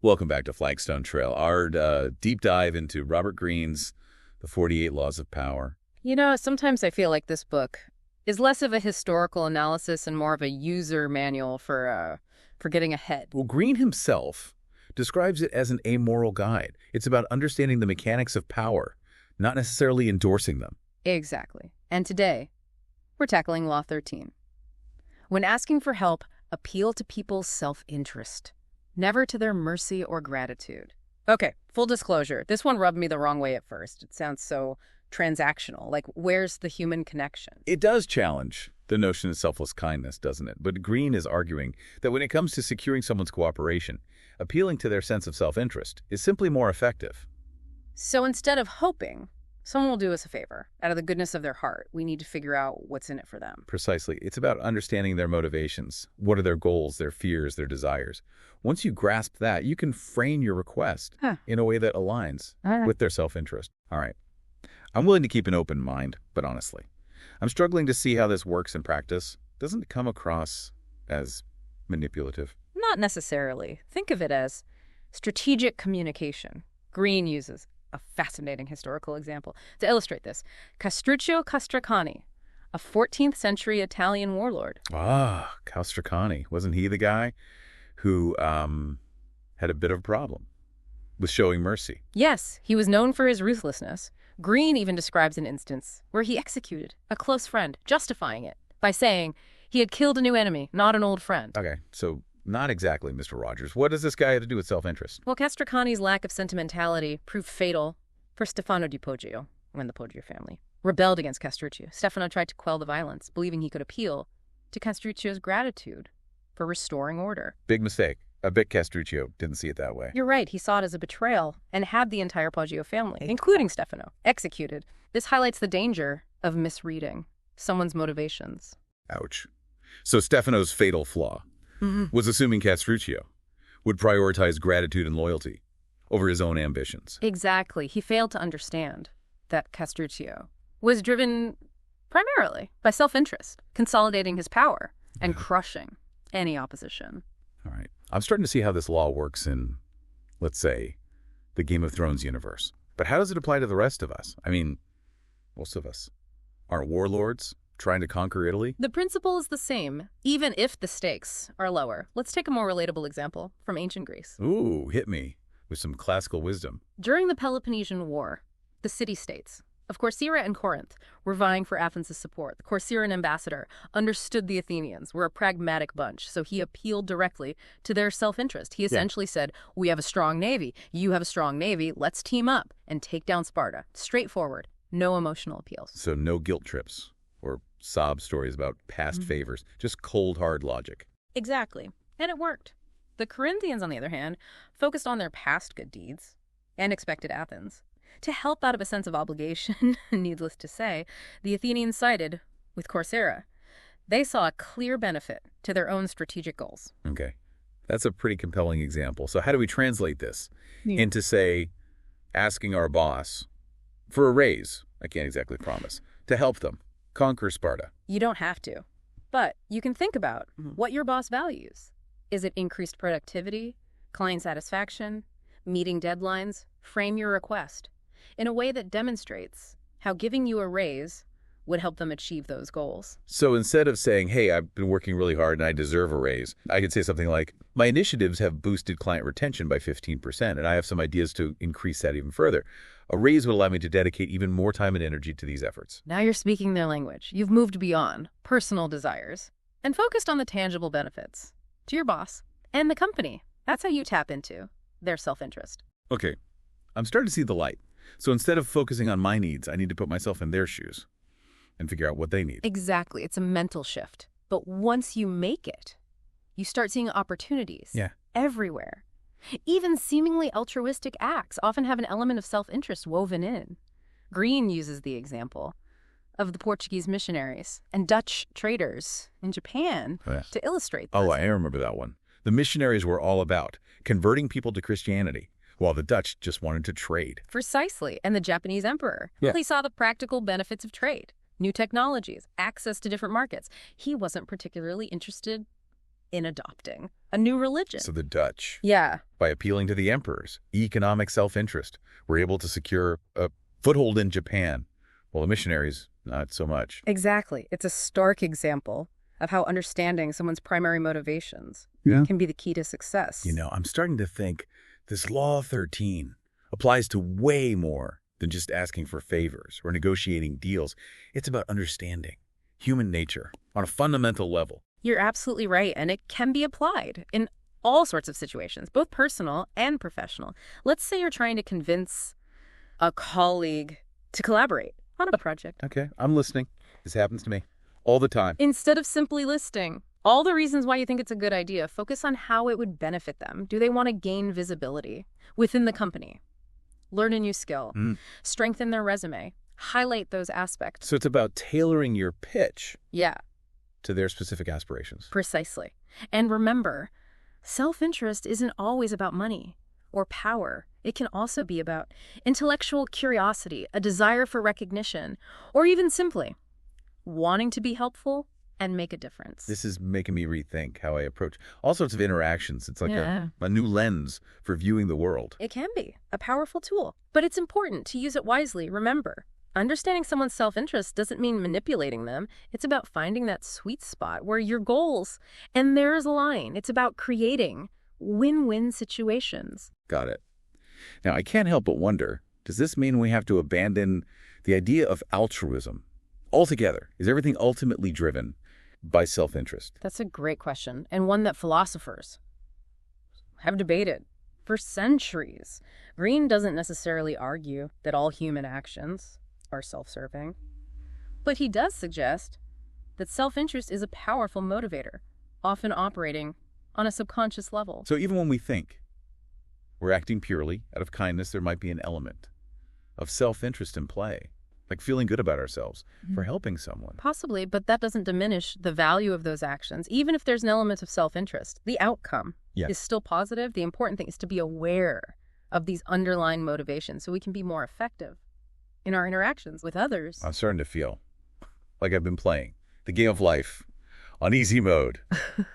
Welcome back to Flagstone Trail, our deep dive into Robert Greene's The 48 Laws of Power. You know, sometimes I feel like this book is less of a historical analysis and more of a user manual for getting ahead. Well, Greene himself describes it as an amoral guide. It's about understanding the mechanics of power, not necessarily endorsing them. Exactly. And today, we're tackling Law 13. When asking for help, appeal to people's self-interest, never to their mercy or gratitude. Okay, full disclosure, this one rubbed me the wrong way at first. It sounds so transactional. Like, where's the human connection? It does challenge the notion of selfless kindness, doesn't it? But Greene is arguing that when it comes to securing someone's cooperation, appealing to their sense of self-interest is simply more effective. So instead of hoping someone will do us a favor, out of the goodness of their heart, we need to figure out what's in it for them. Precisely. It's about understanding their motivations. What are their goals, their fears, their desires? Once you grasp that, you can frame your request in a way that aligns with their self-interest. All right. I'm willing to keep an open mind, but honestly, I'm struggling to see how this works in practice. Doesn't it come across as manipulative? Not necessarily. Think of it as strategic communication. Greene uses a fascinating historical example to illustrate this. Castruccio Castracani, a 14th century Italian warlord. Ah, Castracani. Wasn't he the guy who had a bit of a problem with showing mercy? Yes, he was known for his ruthlessness. Greene even describes an instance where he executed a close friend, justifying it by saying he had killed a new enemy, not an old friend. Okay, so not exactly, Mr. Rogers. What does this guy have to do with self-interest? Well, Castracani's lack of sentimentality proved fatal for Stefano di Poggio when the Poggio family rebelled against Castruccio. Stefano tried to quell the violence, believing he could appeal to Castruccio's gratitude for restoring order. Big mistake. I bet Castruccio didn't see it that way. You're right. He saw it as a betrayal and had the entire Poggio family, including Stefano, executed. This highlights the danger of misreading someone's motivations. Ouch. So Stefano's fatal flaw was assuming Castruccio would prioritize gratitude and loyalty over his own ambitions. Exactly. He failed to understand that Castruccio was driven primarily by self-interest, consolidating his power and crushing any opposition. All right. I'm starting to see how this law works in, let's say, the Game of Thrones universe. But how does it apply to the rest of us? I mean, most of us aren't warlords trying to conquer Italy. The principle is the same, even if the stakes are lower. Let's take a more relatable example from ancient Greece. Ooh, hit me with some classical wisdom. During the Peloponnesian War, the city-states of Corcyra and Corinth were vying for Athens' support. The Corcyran ambassador understood the Athenians were a pragmatic bunch, so he appealed directly to their self-interest. He essentially said, we have a strong navy, you have a strong navy, let's team up and take down Sparta. Straightforward, no emotional appeals. So no guilt trips or sob stories about past favors, just cold, hard logic. Exactly, and it worked. The Corinthians, on the other hand, focused on their past good deeds and expected Athens to help out of a sense of obligation. Needless to say, the Athenians sided with Corcyra. They saw a clear benefit to their own strategic goals. Okay, that's a pretty compelling example. So how do we translate this into, say, asking our boss for a raise? I can't exactly promise. To help them conquer Sparta. You don't have to, but you can think about what your boss values. Is it increased productivity, client satisfaction, meeting deadlines? Frame your request in a way that demonstrates how giving you a raise would help them achieve those goals. So instead of saying, hey, I've been working really hard and I deserve a raise, I could say something like, my initiatives have boosted client retention by 15%, and I have some ideas to increase that even further. A raise would allow me to dedicate even more time and energy to these efforts. Now you're speaking their language. You've moved beyond personal desires and focused on the tangible benefits to your boss and the company. That's how you tap into their self-interest. Okay, I'm starting to see the light. So instead of focusing on my needs, I need to put myself in their shoes and figure out what they need. Exactly. It's a mental shift. But once you make it, you start seeing opportunities everywhere. Even seemingly altruistic acts often have an element of self-interest woven in. Greene uses the example of the Portuguese missionaries and Dutch traders in Japan to illustrate this. Oh, I remember that one. The missionaries were all about converting people to Christianity, while the Dutch just wanted to trade. Precisely. And the Japanese emperor, he saw the practical benefits of trade, new technologies, access to different markets. He wasn't particularly interested in adopting a new religion. So the Dutch, Yeah. by appealing to the emperor's economic self-interest, were able to secure a foothold in Japan, while the missionaries, not so much. Exactly. It's a stark example of how understanding someone's primary motivations can be the key to success. You know, I'm starting to think this Law 13 applies to way more than just asking for favors or negotiating deals. It's about understanding human nature on a fundamental level. You're absolutely right, and it can be applied in all sorts of situations, both personal and professional. Let's say you're trying to convince a colleague to collaborate on a project. Okay, I'm listening. This happens to me all the time. Instead of simply listing all the reasons why you think it's a good idea, focus on how it would benefit them. Do they want to gain visibility within the company? Learn a new skill, strengthen their resume, highlight those aspects. So it's about tailoring your pitch to their specific aspirations. Precisely. And remember, self-interest isn't always about money or power. It can also be about intellectual curiosity, a desire for recognition, or even simply wanting to be helpful and make a difference. This is making me rethink how I approach all sorts of interactions. It's like a new lens for viewing the world. It can be a powerful tool, but it's important to use it wisely. Remember, understanding someone's self-interest doesn't mean manipulating them. It's about finding that sweet spot where your goals and theirs align. It's about creating win-win situations. Got it. Now, I can't help but wonder, does this mean we have to abandon the idea of altruism altogether? Is everything ultimately driven by self-interest? That's a great question, and one that philosophers have debated for centuries. Green doesn't necessarily argue that all human actions are self-serving, but he does suggest that self-interest is a powerful motivator, often operating on a subconscious level. So even when we think we're acting purely out of kindness, there might be an element of self-interest in play, like feeling good about ourselves for helping someone. Possibly, but that doesn't diminish the value of those actions. Even if there's an element of self-interest, the outcome is still positive. The important thing is to be aware of these underlying motivations so we can be more effective in our interactions with others. I'm starting to feel like I've been playing the game of life on easy mode,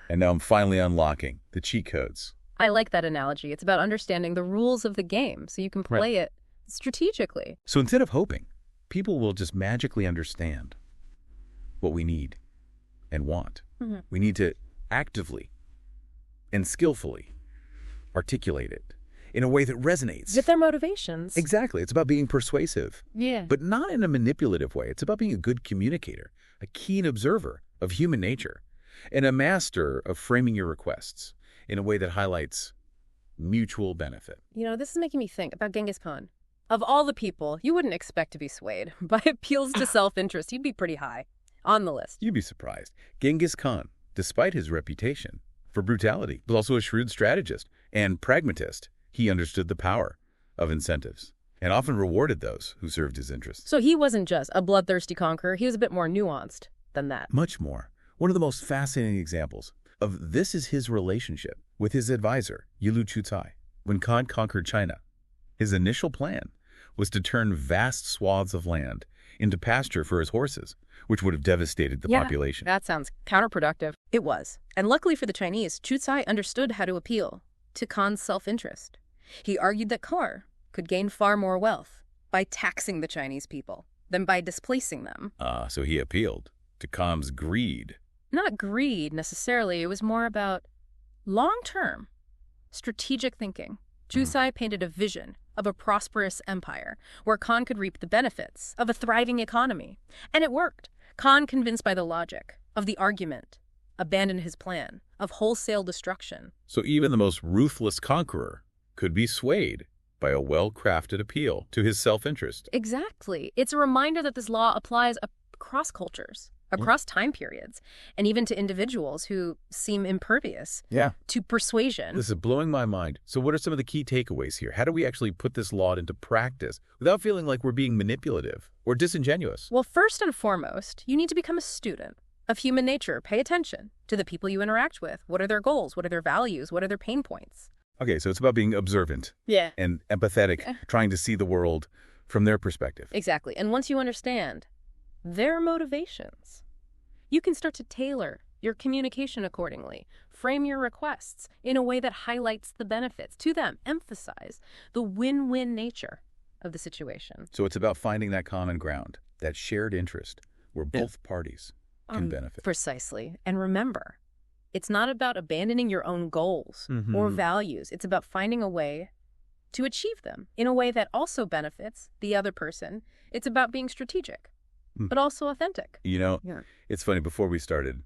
and now I'm finally unlocking the cheat codes. I like that analogy. It's about understanding the rules of the game so you can play it strategically. So instead of hoping people will just magically understand what we need and want, we need to actively and skillfully articulate it in a way that resonates with their motivations. Exactly. It's about being persuasive. Yeah. But not in a manipulative way. It's about being a good communicator, a keen observer of human nature, and a master of framing your requests in a way that highlights mutual benefit. You know, this is making me think about Genghis Khan. Of all the people, you wouldn't expect to be swayed by appeals to self-interest. He'd be pretty high on the list. You'd be surprised. Genghis Khan, despite his reputation for brutality, was also a shrewd strategist and pragmatist. He understood the power of incentives and often rewarded those who served his interests. So he wasn't just a bloodthirsty conqueror. He was a bit more nuanced than that. Much more. One of the most fascinating examples of this is his relationship with his advisor, Yilu Chucai. When Khan conquered China, his initial plan was to turn vast swaths of land into pasture for his horses, which would have devastated the population. That sounds counterproductive. It was. And luckily for the Chinese, Chucai understood how to appeal to Khan's self-interest. He argued that Khan could gain far more wealth by taxing the Chinese people than by displacing them. So he appealed to Khan's greed. Not greed, necessarily. It was more about long-term strategic thinking. Chucai painted a vision of a prosperous empire where Khan could reap the benefits of a thriving economy. And it worked. Khan, convinced by the logic of the argument, abandoned his plan of wholesale destruction. So even the most ruthless conqueror could be swayed by a well-crafted appeal to his self-interest. Exactly. It's a reminder that this law applies across cultures, across time periods, and even to individuals who seem impervious to persuasion. This is blowing my mind. So what are some of the key takeaways here? How do we actually put this law into practice without feeling like we're being manipulative or disingenuous? Well, first and foremost, you need to become a student of human nature. Pay attention to the people you interact with. What are their goals? What are their values? What are their pain points? Okay, so it's about being observant and empathetic, trying to see the world from their perspective. Exactly. And once you understand their motivations, you can start to tailor your communication accordingly. Frame your requests in a way that highlights the benefits to them. Emphasize the win-win nature of the situation. So it's about finding that common ground, that shared interest where both parties can benefit. Precisely. And remember, it's not about abandoning your own goals or values. It's about finding a way to achieve them in a way that also benefits the other person. It's about being strategic, but also authentic. You know, it's funny, before we started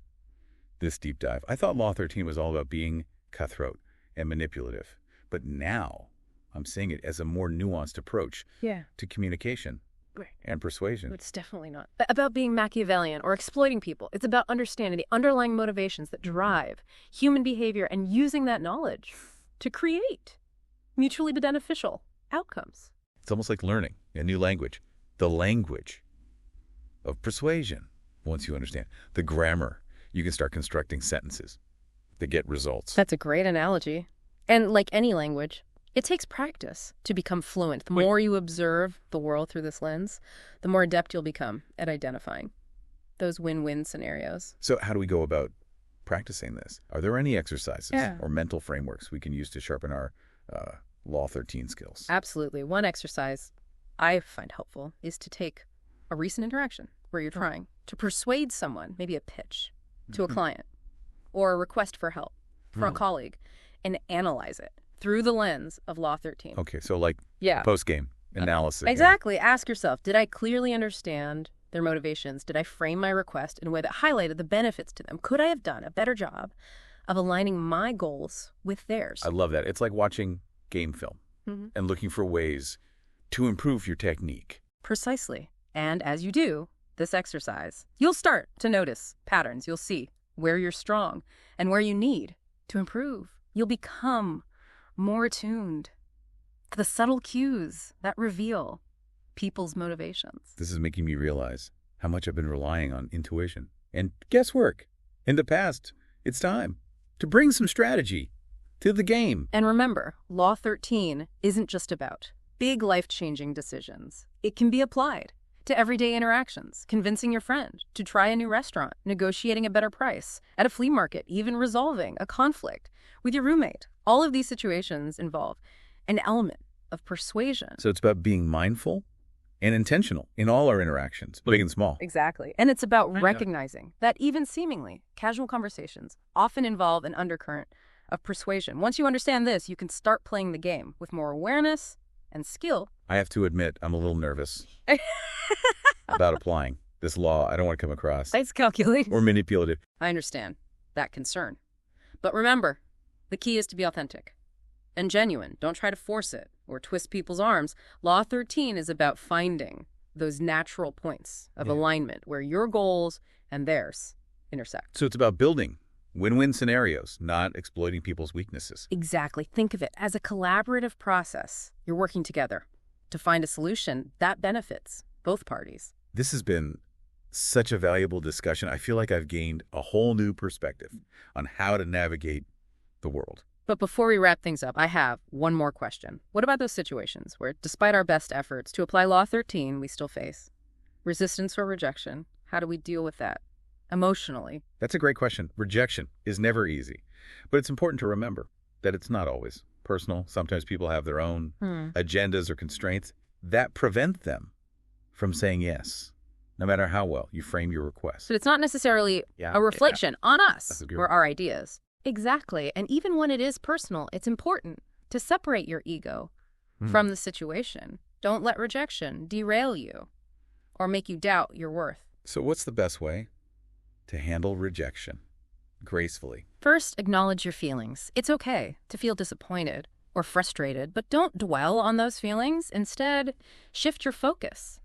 this deep dive, I thought Law 13 was all about being cutthroat and manipulative. But now I'm seeing it as a more nuanced approach to communication and persuasion. It's definitely not about being Machiavellian or exploiting people. It's about understanding the underlying motivations that drive human behavior and using that knowledge to create mutually beneficial outcomes. It's almost like learning a new language, the language of persuasion. Once you understand the grammar, you can start constructing sentences that get results. That's a great analogy. And like any language, it takes practice to become fluent. The more you observe the world through this lens, the more adept you'll become at identifying those win-win scenarios. So how do we go about practicing this? Are there any exercises or mental frameworks we can use to sharpen our Law 13 skills? Absolutely. One exercise I find helpful is to take a recent interaction where you're trying to persuade someone, maybe a pitch to a client or a request for help from a colleague, and analyze it through the lens of Law 13. Okay, so like post-game analysis. Exactly. Ask yourself, did I clearly understand their motivations? Did I frame my request in a way that highlighted the benefits to them? Could I have done a better job of aligning my goals with theirs? I love that. It's like watching game film and looking for ways to improve your technique. Precisely. And as you do this exercise, you'll start to notice patterns. You'll see where you're strong and where you need to improve. You'll become more attuned to the subtle cues that reveal people's motivations. This is making me realize how much I've been relying on intuition and guesswork. In the past, it's time to bring some strategy to the game. And remember, Law 13 isn't just about big life-changing decisions. It can be applied to everyday interactions, convincing your friend to try a new restaurant, negotiating a better price at a flea market, even resolving a conflict with your roommate. All of these situations involve an element of persuasion. So it's about being mindful and intentional in all our interactions, big and small. Exactly. And it's about recognizing that even seemingly casual conversations often involve an undercurrent of persuasion. Once you understand this, you can start playing the game with more awareness and skill. I have to admit, I'm a little nervous about applying this law. I don't want to come across It's calculated or manipulative. I understand that concern. But remember, the key is to be authentic and genuine. Don't try to force it or twist people's arms. Law 13 is about finding those natural points of alignment where your goals and theirs intersect. So it's about building win-win scenarios, not exploiting people's weaknesses. Exactly. Think of it as a collaborative process. You're working together to find a solution that benefits both parties. This has been such a valuable discussion. I feel like I've gained a whole new perspective on how to navigate the world. But before we wrap things up, I have one more question. What about those situations where, despite our best efforts to apply Law 13, we still face resistance or rejection? How do we deal with that emotionally? That's a great question. Rejection is never easy, but it's important to remember that it's not always personal. Sometimes people have their own agendas or constraints that prevent them from saying yes, no matter how well you frame your request. So it's not necessarily a reflection on us or our ideas. Exactly. And even when it is personal, it's important to separate your ego from the situation. Don't let rejection derail you or make you doubt your worth. So what's the best way to handle rejection gracefully? First, acknowledge your feelings. It's okay to feel disappointed or frustrated, but don't dwell on those feelings. Instead, shift your focus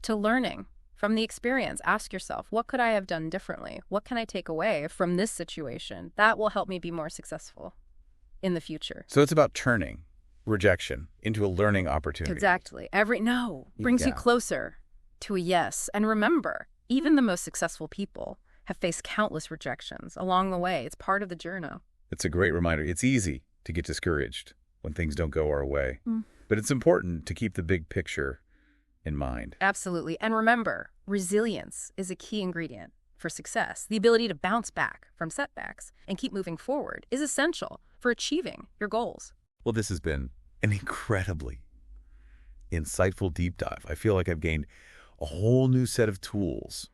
to learning from the experience. Ask yourself, what could I have done differently? What can I take away from this situation that will help me be more successful in the future? So it's about turning rejection into a learning opportunity. Exactly. Every no brings you closer to a yes. And remember, even the most successful people have faced countless rejections along the way. It's part of the journey. It's a great reminder. It's easy to get discouraged when things don't go our way, but it's important to keep the big picture in mind. Absolutely. And remember, resilience is a key ingredient for for success, the ability to bounce back from setbacks and keep moving forward, is essential for achieving your goals. Well, this has been an incredibly insightful deep dive. I feel like I've gained a whole new set of tools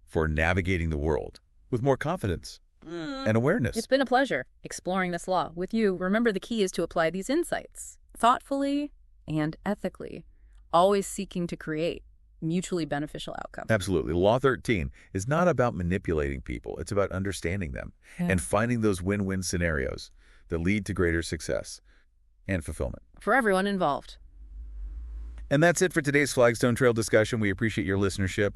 for navigating the world with more confidence and awareness. It's been a pleasure exploring this law with you. Remember, the key is to apply these insights thoughtfully and ethically, always seeking to create mutually beneficial outcomes. Absolutely. Law 13 is not about manipulating people. It's about understanding them and finding those win-win scenarios that lead to greater success and fulfillment for everyone involved. And that's it for today's Flagstone Trail discussion. We appreciate your listenership.